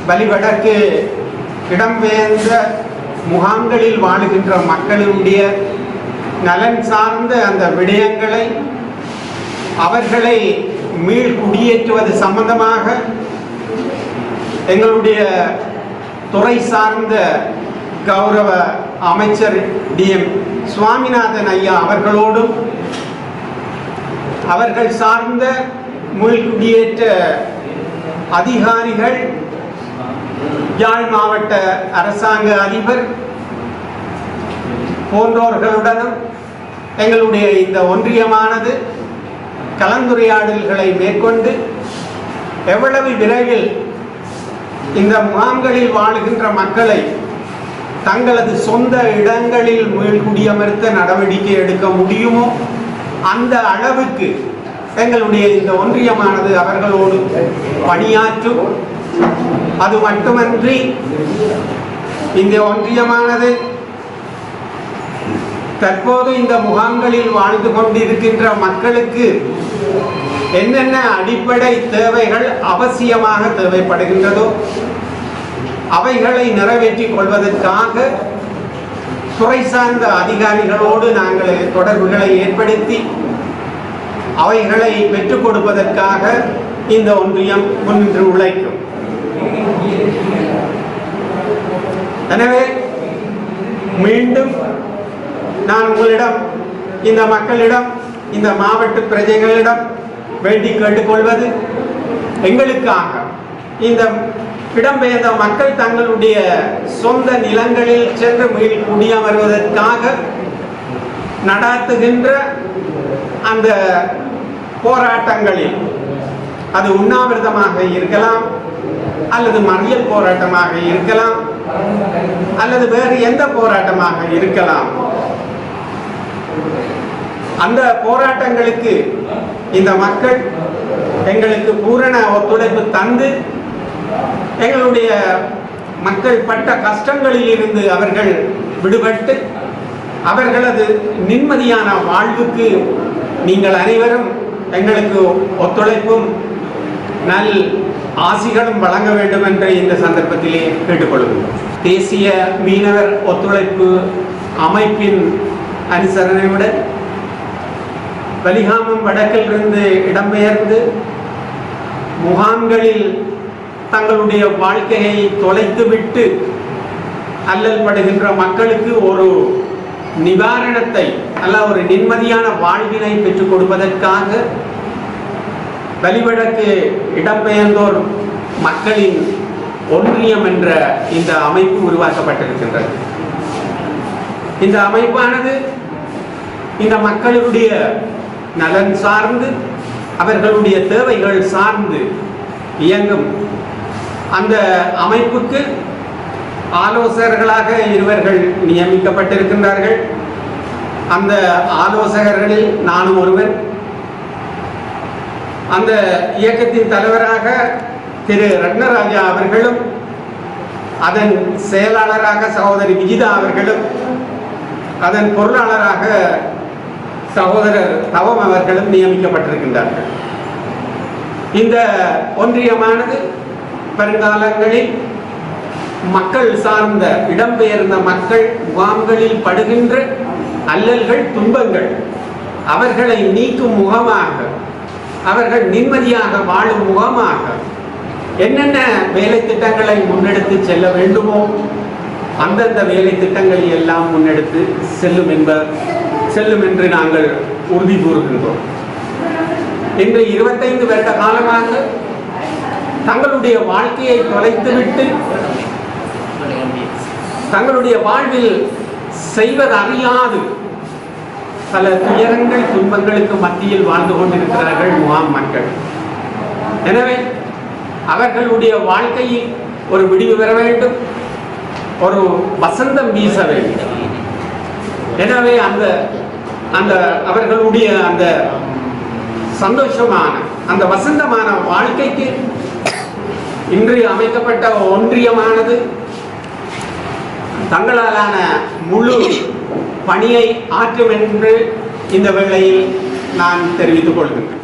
வலிவடக்கு இடம்பெயர்ந்த முகாம்களில் வாழுகின்ற மக்களுடைய நலன் சார்ந்த அந்த விடயங்களை அவர்களை மீள் குடியேற்றுவது சம்பந்தமாக எங்களுடைய துறை சார்ந்த கௌரவ அமைச்சர் DM சுவாமிநாதன் ஐயா அவர்களோடும் அவர்கள் சார்ந்த மீள்குடியேற்ற அதிகாரிகள், யாழ் மாவட்ட அரசாங்க அதிபர் போன்றோர்களுடனும் எங்களுடைய இந்த ஒன்றியமானது கலந்துரையாடல்களை மேற்கொண்டு எவ்வளவு விரைவில் இந்த முகாம்களில் வாழுகின்ற மக்களை தங்களது சொந்த இடங்களில் மீள்குடியமர்த்த நடவடிக்கை எடுக்க முடியுமோ அந்த அளவுக்கு எங்களுடைய இந்த ஒன்றியமானது அவர்களோடு பணியாற்றும். அது மட்டுமன்றி இந்த ஒன்றியமானது தற்போது இந்த முகாம்களில் வாழ்ந்து கொண்டிருக்கின்ற மக்களுக்கு என்னென்ன அடிப்படை தேவைகள் அவசியமாக தேவைப்படுகின்றதோ அவைகளை நிறைவேற்றிக் கொள்வதற்காக துறை சார்ந்த அதிகாரிகளோடு நாங்கள் தொடர்புகளை ஏற்படுத்தி அவைகளை பெற்றுக் கொடுப்பதற்காக இந்த ஒன்றியம் முன்னின்று உழைக்கும். எனவே மீண்டும் நான் உங்களிடம், இந்த மக்களிடம், இந்த மாவட்ட பிரஜைகளிடம் வேண்டி கேட்டுக்கொள்வது, எங்களுக்காக இந்த இடம்பெயர்ந்த மக்கள் தங்களுடைய சொந்த நிலங்களில் சென்று மீள் குடியமர்வதற்காக நடாத்துகின்ற அந்த போராட்டங்களில், அது உண்ணாவிரதமாக இருக்கலாம், அல்லது மறியல் போராட்டமாக இருக்கலாம், அல்லது வேறு எந்த போராட்டமாக இருக்கலாம், அந்த போராட்டங்களுக்கு இந்த மக்கள் எங்களுக்கு பூரண ஒத்துழைப்பு தந்து எங்களுடைய மக்கள் பட்ட கஷ்டங்களில் இருந்து அவர்கள் விடுபட்டு அவர்களது நிம்மதியான வாழ்வுக்கு நீங்கள் அனைவரும் எங்களுக்கு ஒத்துழைப்பும் நல் ஆசிகளும் வழங்க வேண்டும் என்று இந்த சந்தர்ப்பத்திலே கேட்டுக்கொள்கிறோம். தேசிய மீனவர் ஒத்துழைப்பு அமைப்பின் அனுசரணையுடன் வலிகாமம் வடக்கிலிருந்து இடம்பெயர்ந்து முகாம்களில் தங்களுடைய வாழ்க்கையை தொலைத்துவிட்டு அல்லல் படுகின்ற மக்களுக்கு ஒரு நிவாரணத்தை அல்ல ஒரு நிம்மதியான வாழ்வினை பெற்றுக் கொடுப்பதற்காக வலிவடக்கு இடம்பெயர்ந்தோர் மக்களின் ஒன்றியம் என்ற இந்த அமைப்பு உருவாக்கப்பட்டிருக்கின்றது. இந்த அமைப்பானது இந்த மக்களுடைய நலன் சார்ந்து அவர்களுடைய தேவைகள் சார்ந்து இயங்கும். அந்த அமைப்புக்கு ஆலோசகர்களாக இருவர்கள் நியமிக்கப்பட்டிருக்கின்றார்கள். அந்த ஆலோசகர்களில் நானும் ஒருவர். அந்த இயக்கத்தின் தலைவராக திரு ரத்னராஜா அவர்களும், அதன் செயலாளராக சகோதரி விஜிதா அவர்களும், அதன் பொருளாளராக சகோதரர் தவம் அவர்களும் நியமிக்கப்பட்டிருக்கின்றார்கள். இந்த ஒன்றியமானது வருங்காலங்களில் மக்கள் சார்ந்த இடம்பெயர்ந்த மக்கள் முகாம்களில் படுகின்ற அல்லல்கள், துன்பங்கள் அவர்களை நீக்கும் முகமாக, அவர்கள் நிம்மதியாக வாழும் முகமாக என்னென்ன வேலை திட்டங்களை முன்னெடுத்து செல்ல வேண்டுமோ அந்தந்த வேலை திட்டங்களை எல்லாம் முன்னெடுத்து செல்லும் என்று நாங்கள் உறுதி கூறுகின்றோம். இன்று 25 வருட காலமாக தங்களுடைய வாழ்க்கையை தொலைத்துவிட்டு தங்களுடைய வாழ்வில் செய்வதறியாது பல துயரங்கள், துன்பங்களுக்கு மத்தியில் வாழ்ந்து கொண்டிருக்கிறார்கள் முகாம் மக்கள். எனவே அவர்களுடைய வாழ்க்கையில் ஒரு விடிவு பெற வேண்டும், ஒரு வசந்தம் வீச வேண்டும். எனவே அந்த அவர்களுடைய அந்த சந்தோஷமான அந்த வசந்தமான வாழ்க்கைக்கு இன்று அமைக்கப்பட்ட ஒன்றியமானது தங்களாலான முழு பணியை ஆற்றும் என்று இந்த வேளையில் நான் தெரிவித்துக் கொள்கின்றேன்.